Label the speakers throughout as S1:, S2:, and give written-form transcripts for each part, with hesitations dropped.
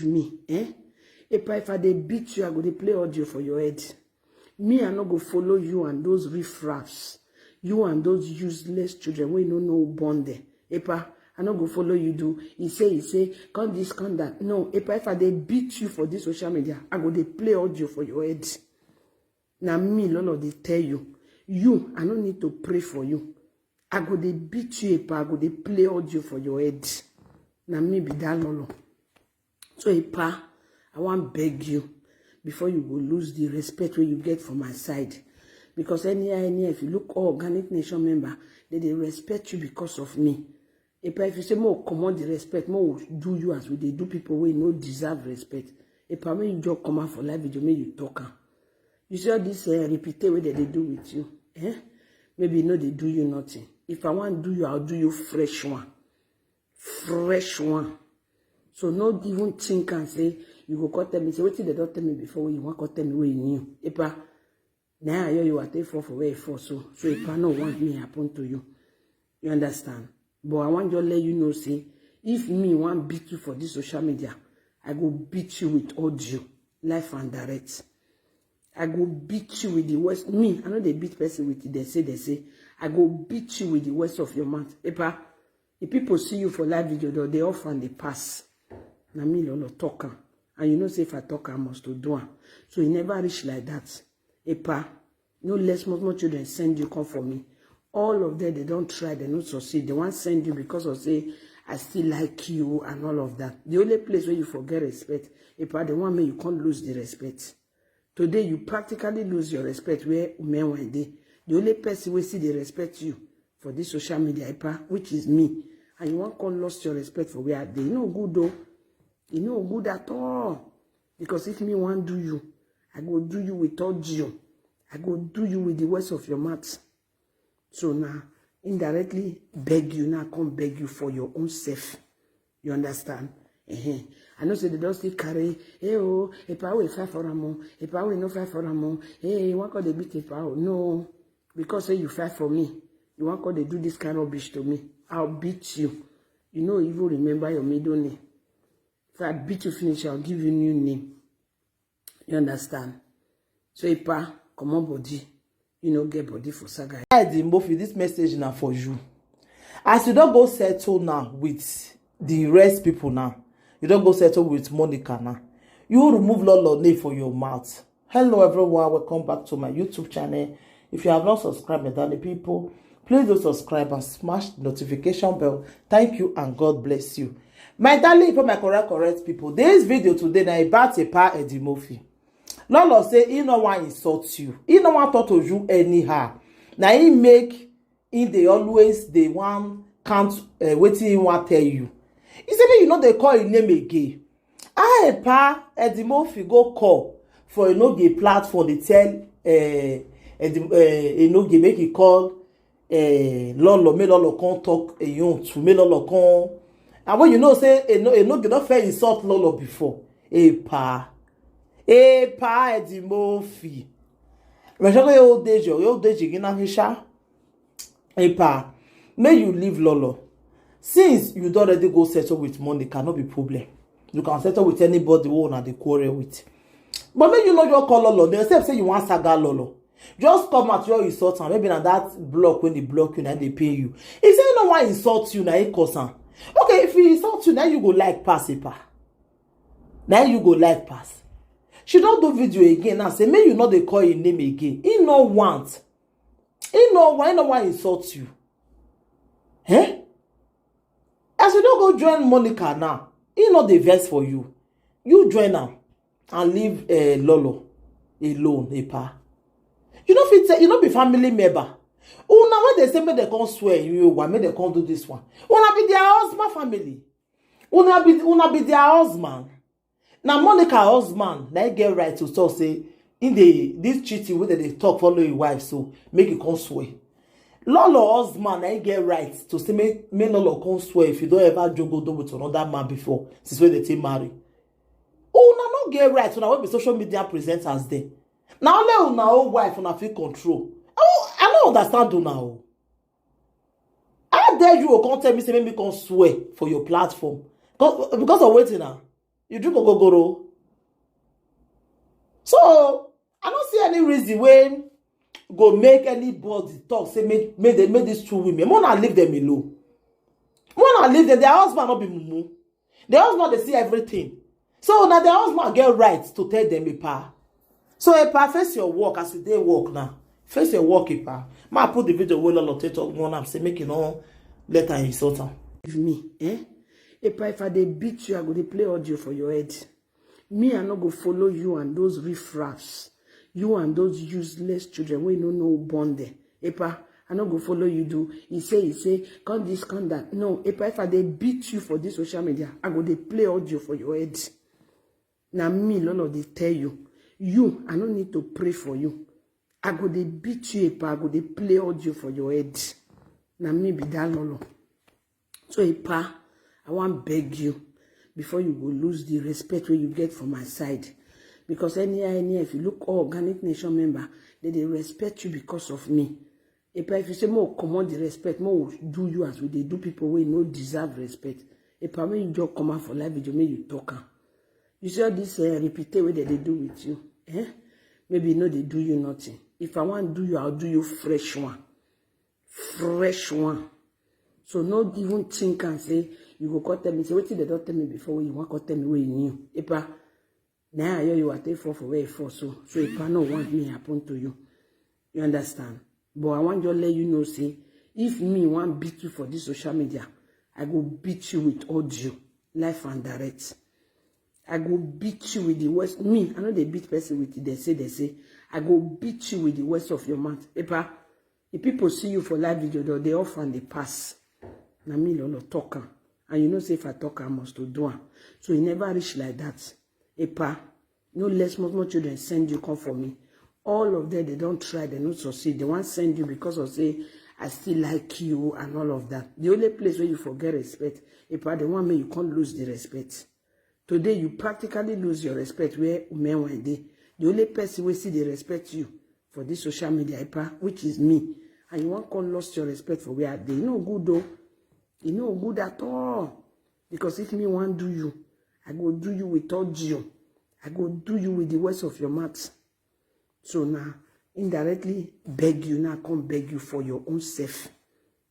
S1: me, eh? If I dey beat you, I go dey play audio for your head. Me, I no go follow you and those riffraffs. You and those useless children wey no know born there. Epa, I no go follow you do. He say, come this, come that. No, Epa, if I dey beat you for this social media, I go dey play audio for your head. Now me, Lolo, they tell you. You, I don't need to pray for you. I go dey beat you, Epa, I go dey play audio for your head. Now me be that Lolo. So, Epa, I want beg you before you go lose the respect where you get from my side. Because if you look all Organic Nation member, they respect you because of me. Epa, if you say more command the respect, more do you as we they do people who no deserve respect. Epa, when you just come out for live video, make you talk. You see all this repeated way that they do with you. Eh? Maybe you know they do you nothing. If I want to do you, I'll do you fresh one. Fresh one. So not even think and say, you go call tell me, say, what did they don't tell me before you want to tell me where you knew? Epa, now I hear you are take for where you for. So Epa no want me happen to you. You understand? But I want to let you know, say, if me want beat you for this social media, I go beat you with audio, live and direct. I go beat you with the worst. Me, I know they beat person with it. They say, I go beat you with the worst of your mouth. Epa, if people see you for live video, they off and they pass. Now me, Lolo, talk. And you know, say if I talk, I must to do it. So he never reach like that. Epa, no less more children send you come for me. All of them, they don't try, they don't succeed. They want send you because of say, I still like you and all of that. The only place where you forget respect, Epa, the one where you can't lose the respect. Today, you practically lose your respect where men were there. The only person will see they respect you for this social media, Epa, which is me. And you won't call lost your respect for where they. You know good though. You know good at all. Because if me want do you, I go do you with audio. I go do you with the words of your mouth. So now, indirectly beg you, now come beg you for your own self. You understand? I know say they don't still carry, hey oh, Epa will fight for them, Epa will no fight for them, hey, one call they beat Epa. No, because say you fight for me, you want call they do this kind of rubbish to me. I'll beat you. You know, even remember your middle name. If I beat you finish, I'll give you new name. You understand? So Epa, come on body. You know, get body for saga.
S2: The Mofi, this message now for you. As you don't go settle now with the rest people now, you don't go settle with Monica now. You remove Lolo name for your mouth. Hello everyone, welcome back to my YouTube channel. If you have not subscribed, my people, please do subscribe and smash the notification bell. Thank you and God bless you. My darling, for my correct people, this video today now about Epa Edimofi. Lolo say he no want insult you. He no want talk to you anyhow. Now he make in they always they want can't waiting he want tell you. He say you know they call his name again. Epa Edimofi go call for a no gay platform. They tell no gay make he call Lolo, make Lolo come talk you to make Lolo come. And when you know say no gay not fair insult Lolo before. Epa Edimofi. When you old age again and hisha. Epa, may you leave Lolo. Since you don't already go settle with money, cannot be problem. You can settle with anybody who want to quarrel with. But maybe you know your call Lolo. They say you want saga Lolo. Just come at your insult and maybe na that block when they block you and they pay you. If say no one insult you, na it cause am. Okay, if he insult you, now you go like pass Epa. Now you go like pass. She don't do video again and say, may you not they call your name again. He no want. He no want insult you. Eh? As you don't go join Monica now, he not the verse for you. You join her and leave Lolo alone, Epa. You don't fit say, you don't be family member. Oh, now when they say me they can't swear you, why me they can't do this one? Una be their husband family. Una be their husband. Now Monica husband, they get right to talk say in this cheating where they talk follow your wife, so make you come swear. Lolo husband, they get right to say make Lolo come swear if you don't ever juggle with another man before since when they take marry. Oh, now not get right, so now when be social media presenters there. Now let una own wife una feel control. Oh, I don't understand you now. How dare you come tell me say make me come swear for your platform? Because of waiting now. You drink ogogoro. So I don't see any reason when go make anybody talk say make these two women more not leave them alone. More not leave them. Their husband not be mumu. Their husband they see everything. So now their husband get rights to tell them Epa. So Epa, face your work as they work now. Face your work, Epa. Ma put the video where Lolo take talk one and say make you know let her insult her.
S1: Give me, Epa, if I dey beat you, I go dey play audio for your head. Me, I no go follow you and those riffraffs. You and those useless children wey no know born there. Epa, I no go follow you do. He say, come this, come that. No, Epa, if I dey beat you for this social media, I go dey play audio for your head. Now me, Lolo, they tell you, I don't need to pray for you. I go dey beat you, Epa, I go dey play audio for your head. Now me be that Lolo. So Epa, I want beg you before you go lose the respect where you get from my side. Because anyhow, if you look all Organic Nation member, they respect you because of me. Epa, if you say more command the respect, more do you as we they do people who no deserve respect. Epa, when you just come out for live video, make you talk. You see all this repeat way that they do with you. Maybe you know they do you nothing. If I want to do you, I'll do you fresh one. Fresh one. So not even think and say, you go call tell me, say, what did they don't tell me before when you want to tell me where you knew? Epa, now I hear you are take for where you for. So Epa no want me happen to you. You understand? But I want to let you know, say, if me want beat you for this social media, I go beat you with audio, live and direct. I go beat you with the worst. Me, I know they beat person with it. They say, I go beat you with the worst of your mouth. Epa, if people see you for live video, they off and they pass. Now me, Lolo, talk. And you know, say if I talk, I must to do it. So it never reach like that. Epa, no less more children send you come for me. All of them, they don't try, they don't succeed. They want send you because of say, I still like you and all of that. The only place where you forget respect, Epa, the one where you can't lose the respect. Today, you practically lose your respect where men were there. The only person will see they respect you for this social media, Epa, which is me. And you won't call lost your respect for where they. You know good though. You know good at all. Because if me want do you, I go do you with audio. I go do you with the words of your mouth. So now, indirectly beg you, now come beg you for your own self.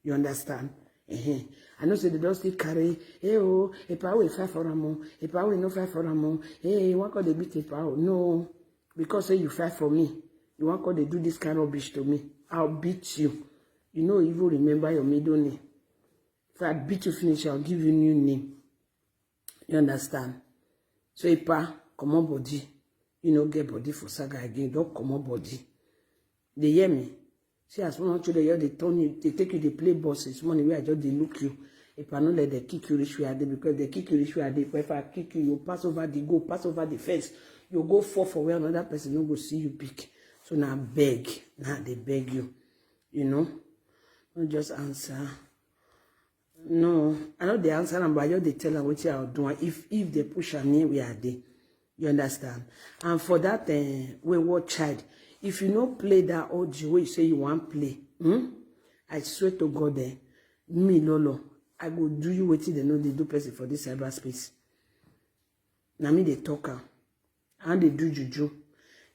S1: You understand? I know say they don't still carry, Epa will fight for them, Epa will no fight for them, you want to beat Epa? No, because say you fight for me, you want to do this kind of rubbish to me, I'll beat you. You know, even remember your middle name. If I beat you finish, I'll give you new name. You understand? So Epa, come on body. You know, get body for saga again, don't come on body. They hear me? See, as one children, they turn you, they take you, they play bosses. Money where I just they look you. If I know that they kick you rich where they because they kick you rich where they. If I kick you, you pass over the goal, pass over the fence. You go fall for where another person no go see you pick. So now beg, now they beg you, you know. Don't just answer. No, I know the answer, but I just they tell them what you are doing. If they push a name, we are there. You understand? And for that, wayward child. If you don't play that audio where you say you want play, I swear to God, me, Lolo, I go do you what they know they do person for this cyberspace. Now me they talk and they do juju.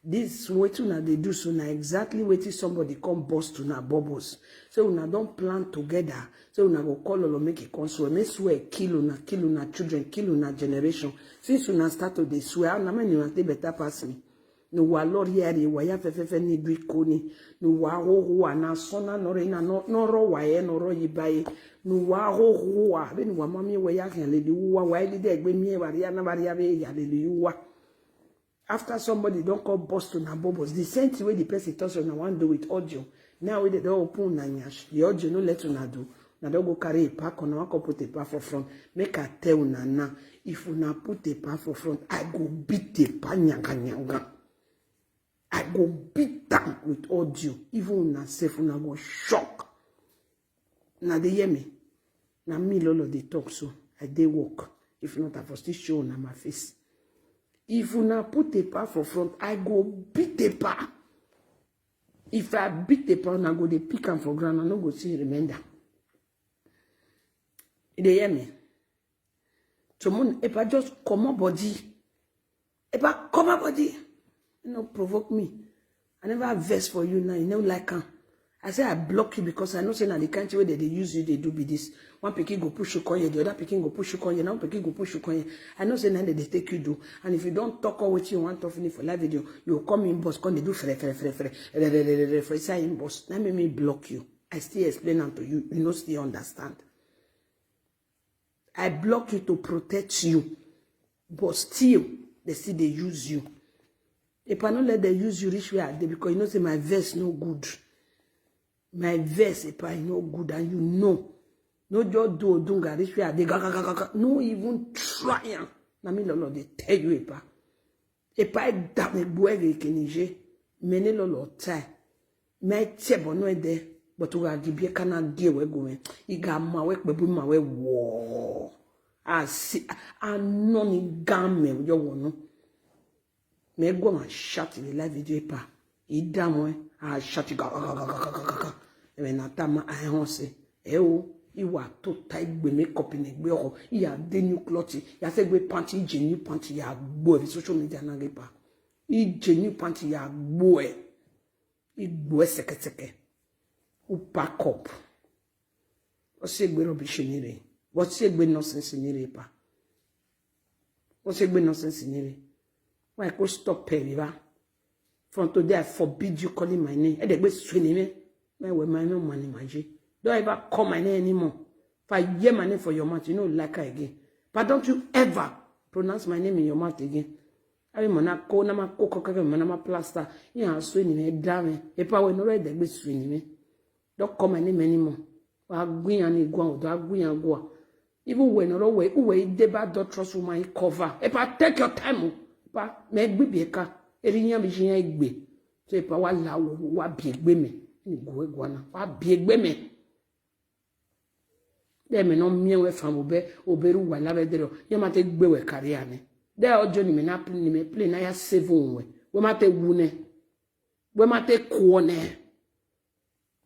S1: This what now they do so now exactly what somebody come bust to now bubbles. So now don't plan together. So now go call Lolo make a console. May swear kill una children, kill una generation. Since you now start to they swear, now man you want to better pass me. No wa lord here wa ya fefefe ni gri koni no wa ho na sona no re na no ro wa ye no ro yibaye no wa ho wa be ni wa mami we ya kan le di wa ile de egbe mi e wa ya na ba ya be ya le wa after somebody don't call bust to na bobos the same thing way the person talks on one do with audio now we dey don open na nyash the audio no let una do na don go carry a pack on one put a pack for front make I tell una now if una put a pack for front I go beat the nyanga. I go beat them with audio. Even na self, una go shock. Now they hear me. Now me, Lolo, they talk so. I they walk. If not, I for still show on my face. If una put a paper for front, I go beat the paper. If I beat the paper, I go they pick them for ground. I no go see remainder. They hear me. Someone, if I just come up body, if I come up body, you know, provoke me. I never vex for you now. You know, like I say I block you because I know say na the country where they use you, they do be this. One pikin go push you on you, the other pikin go push you on you, now pikin go push you on you. I know say now they take you do. And if you don't talk on what you want to finish for live video, you come in boss, come they do say in boss. Now make me block you. I still explain them to you. You know, still understand. I block you to protect you, but still they use you. If I don't let them use you reach where they, because you know say my verse no good. My verse if I no good and you know. No just do dunga reach where they no even try. Na me Lolo they tell you if I damn a boy kenije mene Lolo tie. My table no there, but we are give kana give we going. Iga ma we bebu ma we wo. I see I no ni game yo wono. Me go ma shut the live video pa. Ida mo I shut it ga. E na tama I hon se. E o iwa to type gbe makeup ni gbe oko. Ya de new cloth. Ya se gbe panty je new panty ya gbo e social media na ge pa. I je new panty ya gbo e. I gbo e seke. U pack up. O se gbe rubbish ni re. O se gbe nonsense ni re pa. O se gbe nonsense ni re. Why go stop pay me? From today, I forbid you calling my name. And they go swing me. My name money, my G. Don't ever call my name anymore. If I hear my name for your mouth, you know, like her again. But don't you ever pronounce my name in your mouth again. I mean, na plaster. You are swinging me, damn. If I were not ready, they go swing me. Don't call my name anymore. I'm going and go. Even when you're away, don't trust my cover. If I take your time, pa me gbe bi ka eriyan bi jiyan igbe so pa wa la wa bi egbe me ni go egwana wa bi egbe me de me no mie we fam oberu wa la bedero ye ma te gbe we kare ane de ojo ni me na play na ya save we ma te wu ne we ma te ko ne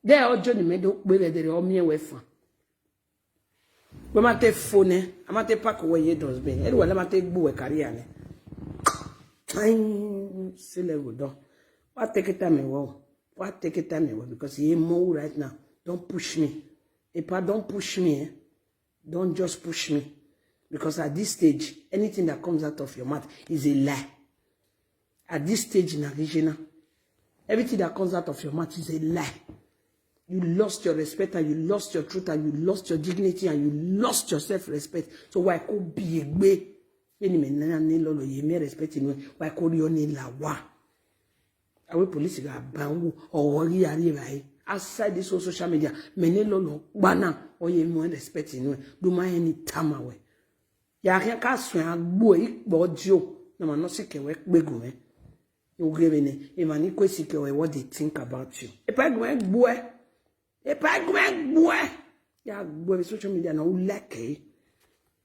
S1: de ojo ni me do gbe bedero o mie we fam we ma te phone ama te pack we ye dos be e wa la ma te gbe we kare ane see level done. What take it time away? What take it time away? Because you more right now. Don't push me. Epa, don't push me. Don't just push me. Because at this stage, anything that comes out of your mouth is a lie. At this stage in Arizona, everything that comes out of your mouth is a lie. You lost your respect and you lost your truth and you lost your dignity and you lost your self-respect. So why could be a way? Any men Lolo ye me respecting me. Why could you only la wa? Awe police ga bangu or worry right outside this social media. Mene Lolo bana or ye me respecting me. Do my any time away. Ya can swing boy bojo. No man no sick work bego eh. You give me if an equal sick what they think about you. If I go boy, ya boy social media no like eh.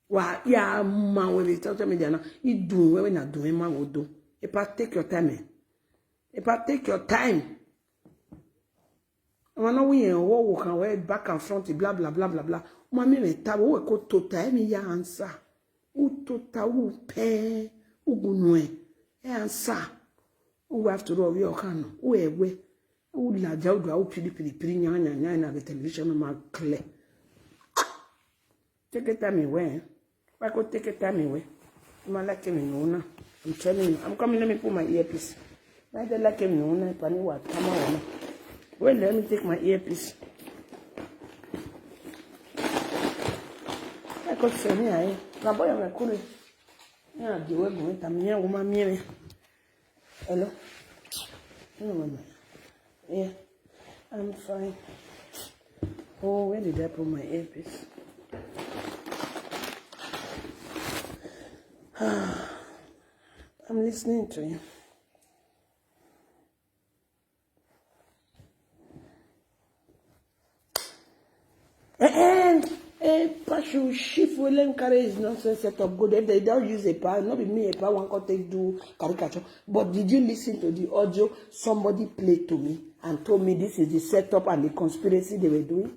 S1: Wa ya ma we social media na idu we na do ma wodo if I take your time if I take your time wana we wo kan we back and front blah blah blah blah blah ma me ta wo ko to time ya answer u to ta u pe ugunu e answer u have to roll your can u ewe u la ja u pili nya na the television ma clear take it time away. Why could take a time away? I'm like him in I'm telling you. I'm coming, let me put my earpiece. Why they like him in Penny what? Come on. Well, let me take my earpiece. I could say, yeah, boy, I'm a cool. Yeah, the way going, I'm near woman, me. Hello? Yeah, I'm fine. Oh, where did I put my earpiece? I'm listening to you. Passion shift will encourage nonsense set up good. If they don't use a power, not be me a power one can take do caricature. But did you listen to the audio somebody played to me and told me this is the setup and the conspiracy they were doing?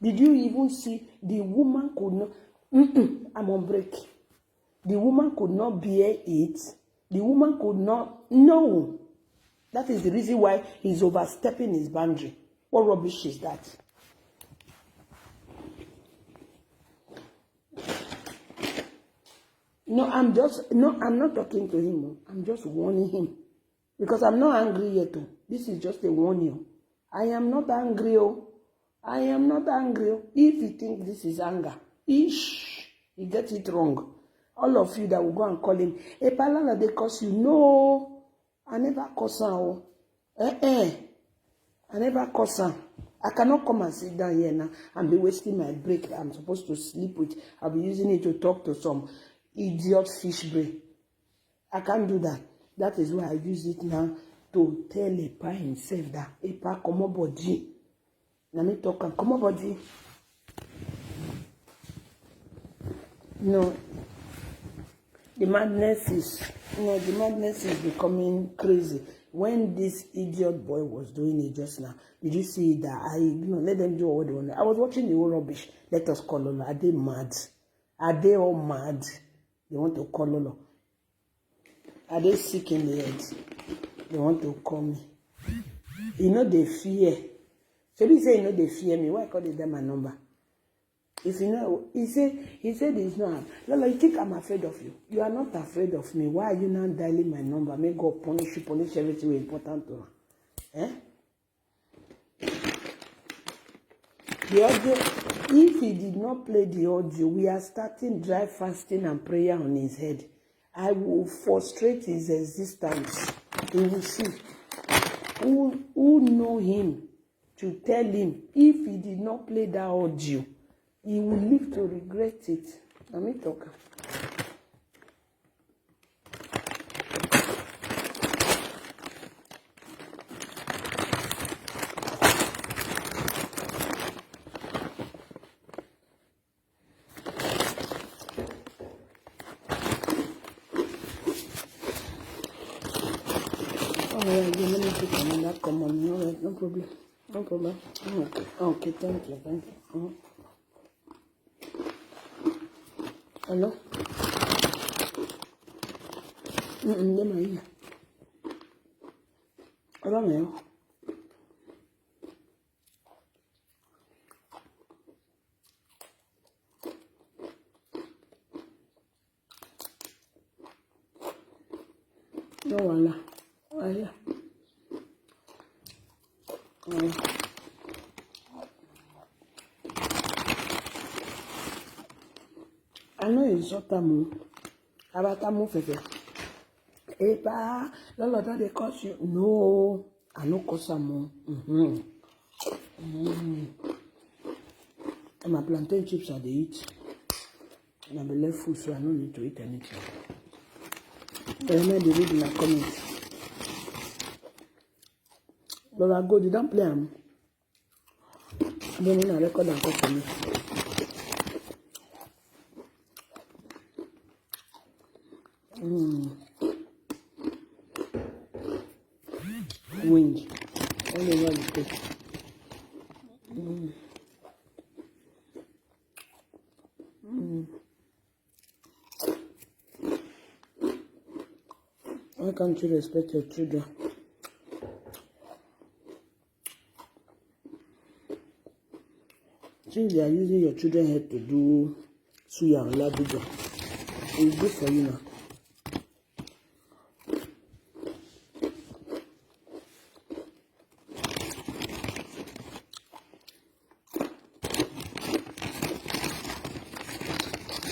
S1: Did you even see the woman could not? I'm on break. The woman could not bear it. The woman could not. No. That is the reason why he's overstepping his boundary. What rubbish is that? No, I'm not talking to him. I'm just warning him. Because I'm not angry yet. This is just a warning. I am not angry. I am not angry. If you think this is anger, you get it wrong. All of you that will go and call him, hey, Palala, they curse you. No, I never curse her. I never curse her. I cannot come and sit down here now and be wasting my break I'm supposed to sleep with. I'll be using it to talk to some idiot fish brain. I can't do that. That is why I use it now to tell Epa himself that Epa, come on body. Let me talk and come on body. No. The madness is becoming crazy. When this idiot boy was doing it just now, did you see that let them do what they want. I was watching the whole rubbish. Let us call Lolo. Are they mad? Are they all mad? They want to call Lolo. Are they sick in the head? They want to call me. They fear. So he say they fear me. Why call them my number? If he said he's not. Lolo, you think I'm afraid of you? You are not afraid of me. Why are you now dialing my number? May God punish you, punish everything important to her. The audio, if he did not play the audio, we are starting dry fasting and prayer on his head. I will frustrate his existence. He will see. Who know him to tell him if he did not play that audio, he will live to regret it. Let me talk. Let me put another common. No problem. No problem. Okay, thank you. Hello? Let me hear. Hello, man. No, wala. Yeah. I know it's not tamu. About tamu fefe. Epa, Lolo, that they curse you. No, I no curse amu. And my plantain chips are they eat. And I be left full, so I don't need to eat anything. But I might be reading my comments. Lola, go, you don't play them. I don't need a record and cut for me. Wing. Only one is Why can't you respect your children? Since they are using your children's head to do suya and labuja, it's good for you now.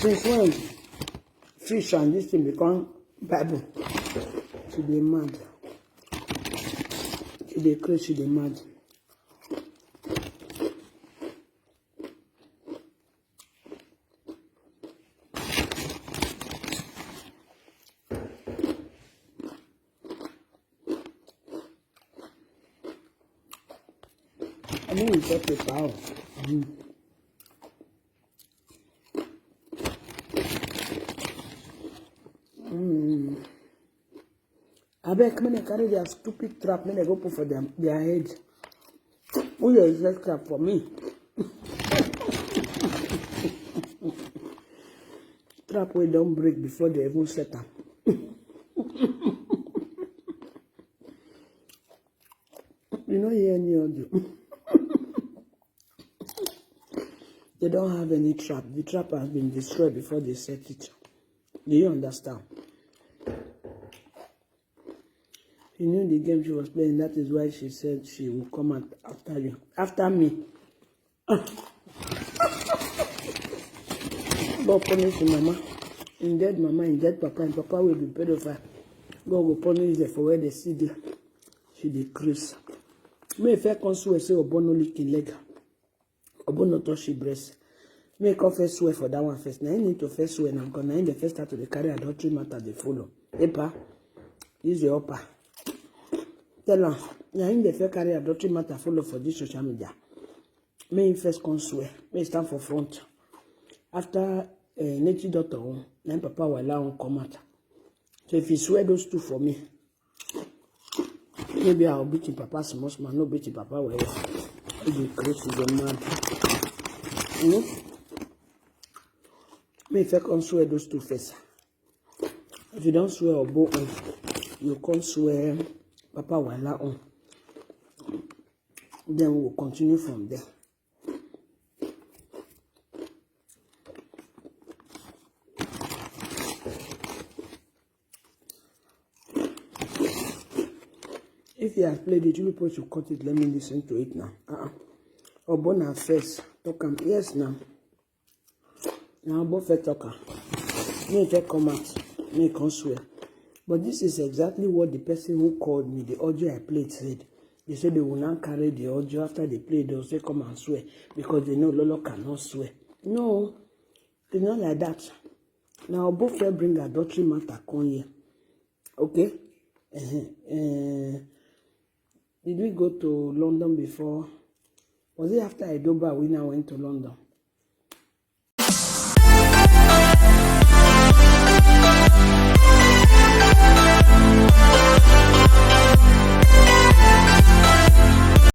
S1: Since when fish and this thing become Bible, she dey mad. She dey crazy, she dey mad. I mean, it's just a power. I beg, when they carry their stupid trap, when they go put for their head. Who is that trap for me? Trap wey don't break before they even set am. You know hear any audio. They don't have any trap. The trap has been destroyed before they set it. Do you understand? She knew the game she was playing. That is why she said she will come out after you. After me. God punish your mama. In dead mama, in dead papa, and papa will be pedophile. God will punish them for where they see the she decrease. May if I console say Obono licking leg. Obono touch she breast. May come first swear for that one first. Now you need to first swear now because now in the first start to the carry adultery matter they follow. Epa, this is your upper. Tell her, now in the first carry adultery matter follow for this social media. May first come swear. May stand for front. After native daughter, then papa will allow come out. So if you swear those two for me, maybe I'll beat your papa small, no beat your papa well. If you crazy, the man. You know? May if I can swear those two first. If you don't swear or both, you can't swear papa will allow. Then we'll continue from there. If you have played it, you people should cut it. Let me listen to it now. Obona first. Talk am. Yes, now. Now, both first talker. May take come out. May come swear. But this is exactly what the person who called me, the audio I played, said. They said they will not carry the audio after they play. They'll say come and swear because they know Lolo cannot swear. No, it's not like that. Now, both first bring adultery matter come here. Okay? Did we go to London before? Was it after Edoba we now went to London?